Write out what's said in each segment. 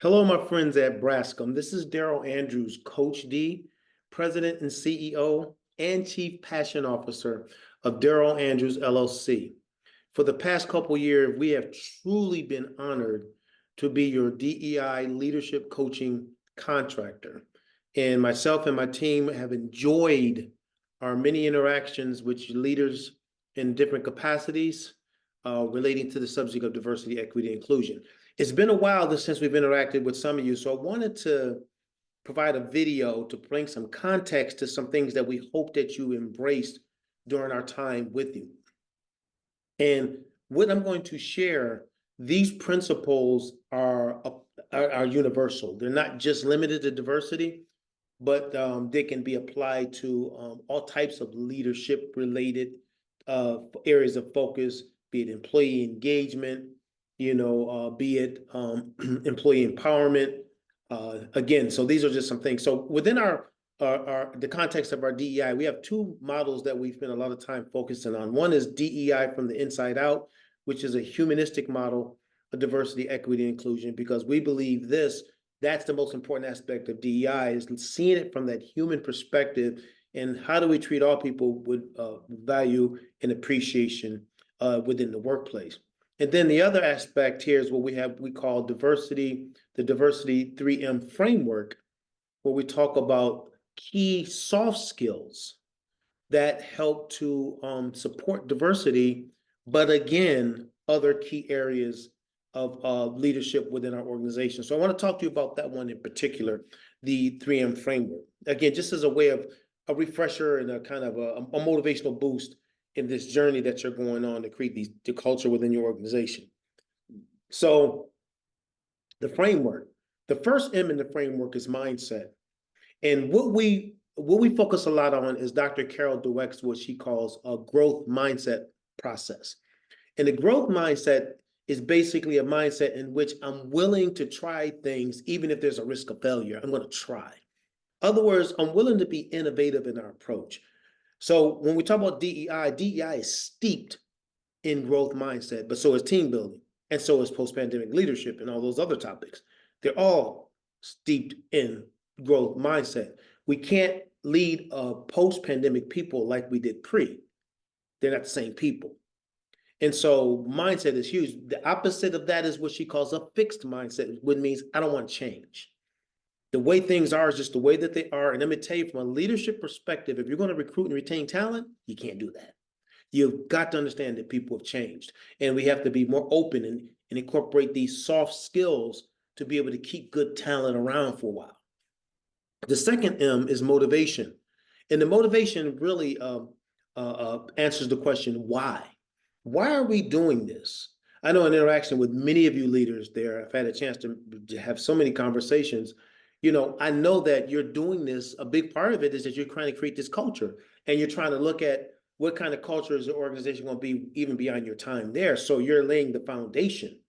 Hello, my friends at Braskem. This is Daryl Andrews, Coach D, President and CEO and Chief Passion Officer of Daryl Andrews LLC. For the past couple years, we have truly been honored to be your DEI leadership coaching contractor. And myself and my team have enjoyed our many interactions with leaders in different capacities relating to the subject of diversity, equity, and inclusion. It's been a while since we've interacted with some of you, so I wanted to provide a video to bring some context to some things that we hope that you embraced during our time with you. And what I'm going to share, these principles are universal. They're not just limited to diversity, but they can be applied to all types of leadership related areas of focus, be it employee engagement, be it employee empowerment. Again, so these are just some things. So within the context of our DEI, we have two models that we spend a lot of time focusing on. One is DEI from the inside out, which is a humanistic model of diversity, equity, and inclusion, because we believe that's the most important aspect of DEI, is seeing it from that human perspective and how do we treat all people with value and appreciation within the workplace. And then the other aspect here is what we call diversity, the diversity 3M framework, where we talk about key soft skills that help to support diversity, but again, other key areas of leadership within our organization. So I want to talk to you about that one in particular, the 3M framework. Again, just as a way of a refresher and a kind of a motivational boost in this journey that you're going on to create the culture within your organization. So the framework, the first M in the framework is mindset. And what we focus a lot on is Dr. Carol Dweck's, what she calls a growth mindset process. And the growth mindset is basically a mindset in which I'm willing to try things, even if there's a risk of failure. I'm going to try. In other words, I'm willing to be innovative in our approach. So when we talk about DEI, DEI is steeped in growth mindset, but so is team building, and so is post-pandemic leadership and all those other topics. They're all steeped in growth mindset. We can't lead post-pandemic people like we did pre. They're not the same people. And so mindset is huge. The opposite of that is what she calls a fixed mindset, which means I don't want to change. The way things are is just the way that they are. And let me tell you, from a leadership perspective, if you're going to recruit and retain talent, you can't do that. You've got to understand that people have changed. And we have to be more open and incorporate these soft skills to be able to keep good talent around for a while. The second M is motivation. And the motivation really answers the question, why? Why are we doing this? I know in interaction with many of you leaders there, I've had a chance to have so many conversations. I know that you're doing this. A big part of it is that you're trying to create this culture, and you're trying to look at what kind of culture is the organization going to be even beyond your time there. So you're laying the foundation.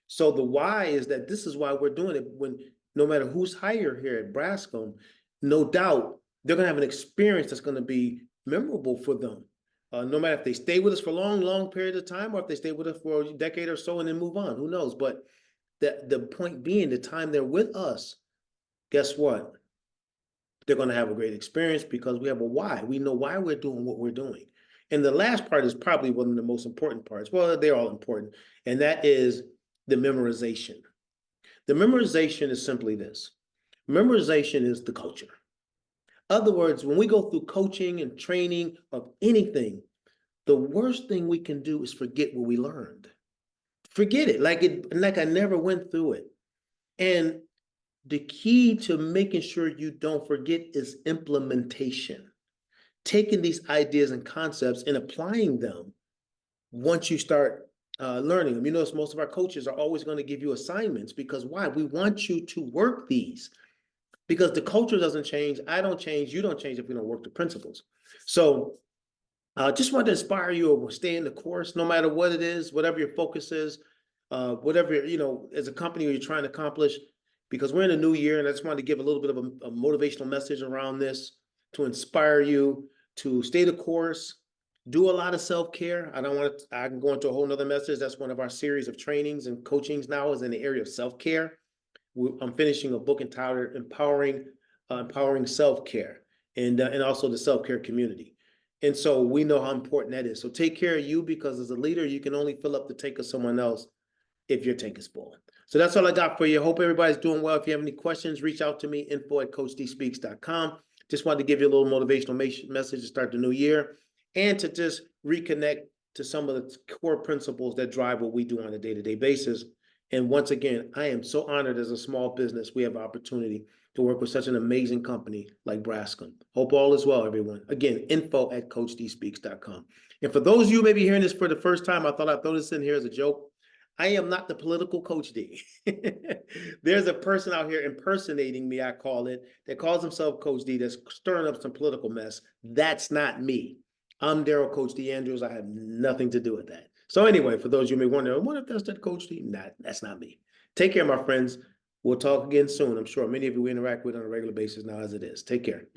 So the why is that this is why we're doing it. When no matter who's hired here at Braskem, no doubt they're going to have an experience that's going to be memorable for them. No matter if they stay with us for a long, long period of time, or if they stay with us for a decade or so and then move on, who knows? But the point being, the time they're with us, guess what? They're going to have a great experience because we have a why. We know why we're doing what we're doing. And the last part is probably one of the most important parts. Well, they're all important. And that is the memorization. The memorization is simply this. Memorization is the culture. In other words, when we go through coaching and training of anything, the worst thing we can do is forget what we learned. Forget it, like I never went through it. And the key to making sure you don't forget is implementation. Taking these ideas and concepts and applying them once you start learning them. Most of our coaches are always going to give you assignments because why? We want you to work these. Because the culture doesn't change, I don't change, you don't change if we don't work the principles. So just want to inspire you to stay in the course, no matter what it is, whatever your focus is, whatever, as a company you're trying to accomplish, because we're in a new year, and I just wanted to give a little bit of a motivational message around this to inspire you to stay the course, do a lot of self-care. I can go into a whole nother message. That's one of our series of trainings and coachings now is in the area of self-care. I'm finishing a book entitled Empowering Self-Care and also the self-care community. And so we know how important that is. So take care of you, because as a leader, you can only fill up the tank of someone else if your tank is full. So that's all I got for you. Hope everybody's doing well. If you have any questions, reach out to me, info@coachdspeaks.com. Just wanted to give you a little motivational message to start the new year and to just reconnect to some of the core principles that drive what we do on a day-to-day basis. And once again, I am so honored as a small business, we have an opportunity to work with such an amazing company like Braskem. Hope all is well, everyone. Again, info@coachdspeaks.com. And for those of you maybe hearing this for the first time, I thought I'd throw this in here as a joke. I am not the political Coach D. There's a person out here impersonating me, I call it, that calls himself Coach D, that's stirring up some political mess. That's not me. I'm Daryl Coach D Andrews. I have nothing to do with that. So anyway, for those of you who may wonder, I wonder if that's that Coach D? Nah, that's not me. Take care, my friends. We'll talk again soon. I'm sure many of you we interact with on a regular basis now as it is. Take care.